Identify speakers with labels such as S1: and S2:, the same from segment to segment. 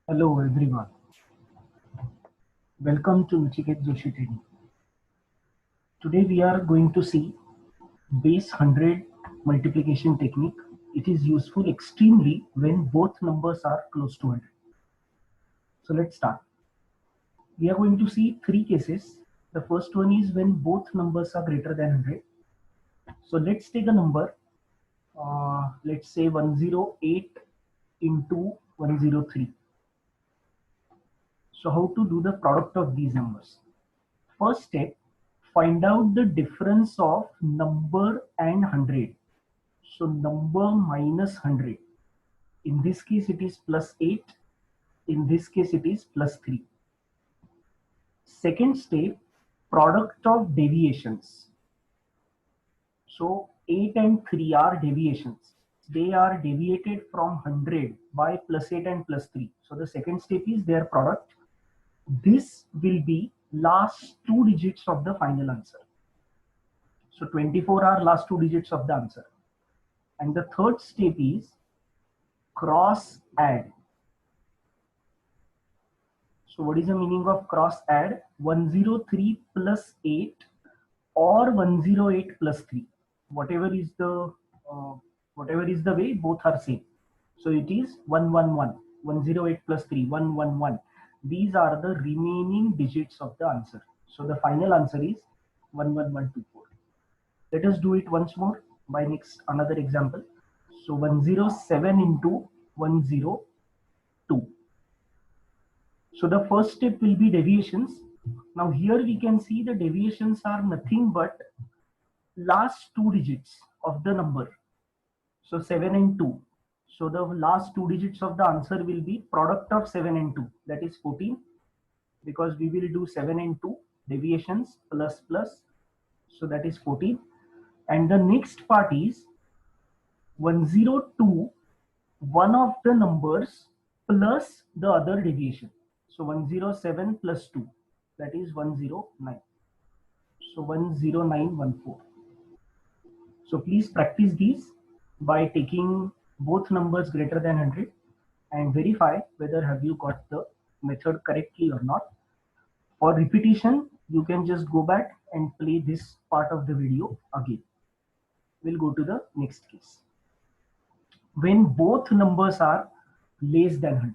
S1: Hello everyone, welcome to Nachiket Joshi Training. Today we are going to see base 100 multiplication technique. It is useful extremely when both numbers are close to 100. So let's start. We are going to see three cases. The first one is when both numbers are greater than 100. So let's take a number, let's say 108 into 103. So how to do the product of these numbers? First step, find out the difference of number and 100. So number minus 100. In this case it is plus 8. In this case it is plus 3. Second step, product of deviations. So 8 and 3 are deviations. They are deviated from 100 by plus 8 and plus 3. So the second step is their product. This will be last two digits of the final answer. So 24 are last two digits of the answer. And the third step is cross add. So what is the meaning of cross add? 103 plus 8 or 108 plus 3. Whatever is the way, both are same. So it is 111, 108 plus 3, 111. These are the remaining digits of the answer. So the final answer is 11124. Let us do it once more by next another example. So 107 into 102. So the first step will be deviations. Now here we can see the deviations are nothing but last two digits of the number. So 7 and 2. So the last two digits of the answer will be product of 7 and 2. That is 14, because we will do 7 and 2 deviations plus plus. So that is 14. And the next part is 102, one of the numbers plus the other deviation. So 107 plus 2, that is 109. So 10914. So please practice these by taking both numbers greater than 100 and verify whether have you got the method correctly or not. For repetition, you can just go back and play this part of the video again. We'll go to the next case. When both numbers are less than 100.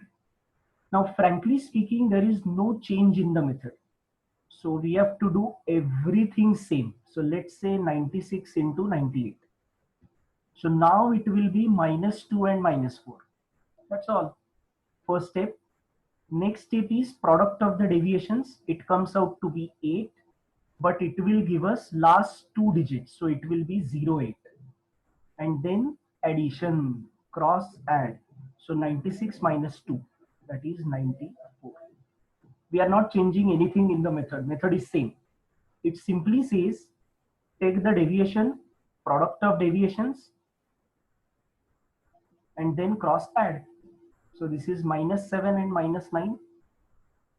S1: Now, frankly speaking, there is no change in the method. So we have to do everything same. So let's say 96 into 98. So now it will be minus 2 and minus 4. That's all. First step. Next step is product of the deviations. It comes out to be 8, but it will give us last two digits. So it will be 08. And then addition, cross add. So 96 minus 2, that is 94. We are not changing anything in the method. Method is same. It simply says take the deviation, product of deviations, and then cross add. So this is minus 7 and minus 9.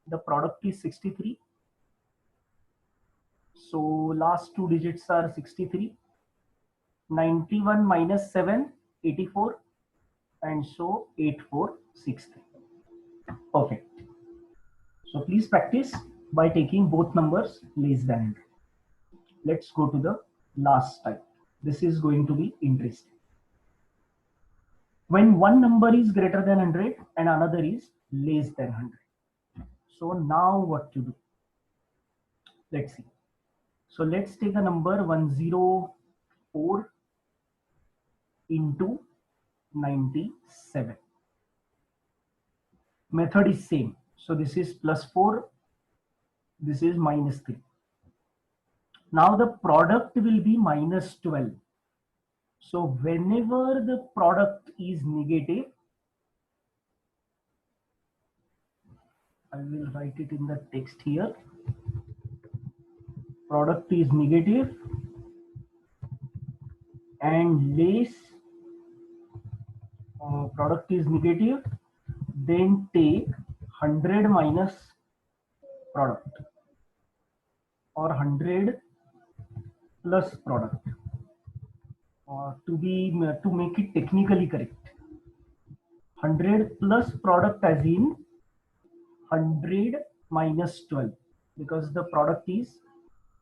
S1: The product is 63. So last two digits are 63. 91 minus 7, 84. And so 8463. Perfect. So please practice by taking both numbers less than 100. Let's go to the last type. This is going to be interesting. When one number is greater than 100 and another is less than 100. So now what to do? Let's see. So let's take a number 104 into 97. Method is same. So this is plus 4. This is minus 3. Now the product will be minus 12. So whenever the product is negative, I will write it in the text here. Product is negative and less, product is negative, then take 100 minus product or 100 plus product, to make it technically correct. 100 plus product as in 100 minus 12 because the product is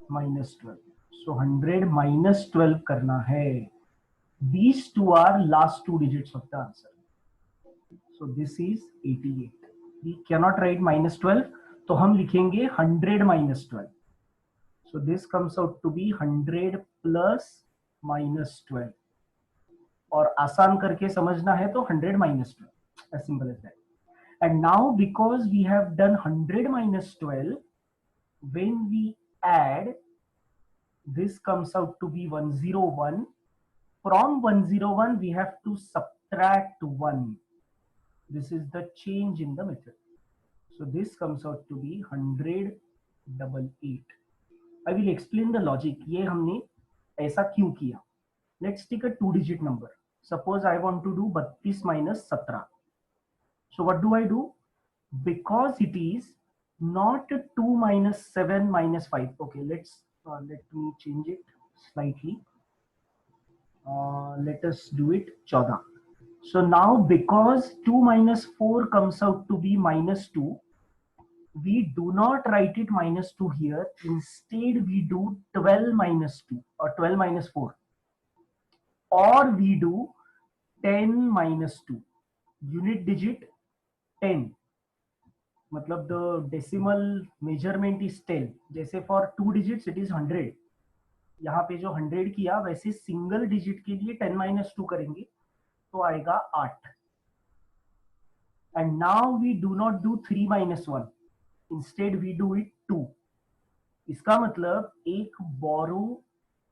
S1: minus 12. So 100 minus 12 करना है. These two are last two digits of the answer. So this is 88. We cannot write minus 12, तो हम लिखेंगे 100 minus 12. So this comes out to be 100 plus minus 12. और आसान करके समझना है तो 100 minus 12. As simple as that. And now because we have done 100 minus 12, when we add, this comes out to be 101. From 101 we have to subtract 1. This is the change in the method. So this comes out to be 10088. I will explain the logic. ये हमने ऐसा क्यों किया. Let's take a two digit number. Suppose I want to do 32 minus 17. So what do I do? Because it is not 2 minus 7 minus 5. Okay, let me change it slightly. Let us do it 14. So now because 2 minus 4 comes out to be minus 2, we do not write it minus 2 here. Instead we do 12 minus 2 or 12 minus 4, or we do 10 minus 2. Unit digit 10. मतलब the decimal measurement is 10. जैसे for two digits it is 100. यहाँ पे जो 100 किया वैसे single digit के लिए 10 minus 2 करेंगे तो आएगा 8. And now we do not do 3 minus 1. Instead we do it 2. इसका मतलब एक बोरो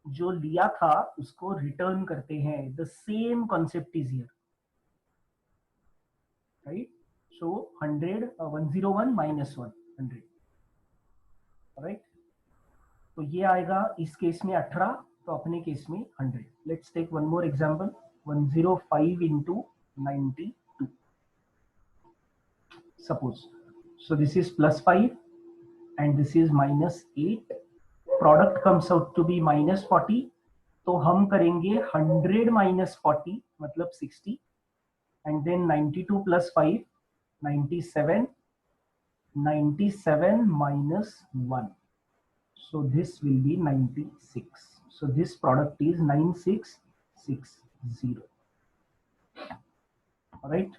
S1: जो लिया था उसको रिटर्न करते हैं. The same concept is here, right? So 100, 101 minus 1, 100. Alright? तो ये आएगा इस केस में 18, तो अपने केस में 100. Let's take one more example. 105 into 92. Suppose. So this is plus 5 and this is minus 8. Product comes out to be minus 40. तो हम करेंगे 100 minus 40 मतलब 60. And then 92 plus 5, 97. 97 minus 1. So this will be 96. So this product is 9660. All right.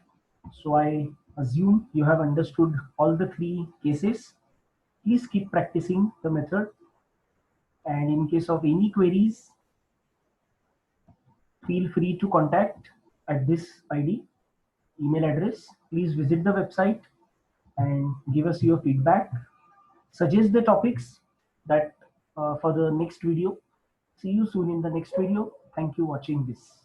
S1: So I assume you have understood all the three cases. Please keep practicing the method. And in case of any queries, feel free to contact at this ID, email address. Please visit the website and give us your feedback. Suggest the topics that for the next video. See you soon in the next video. Thank you for watching this.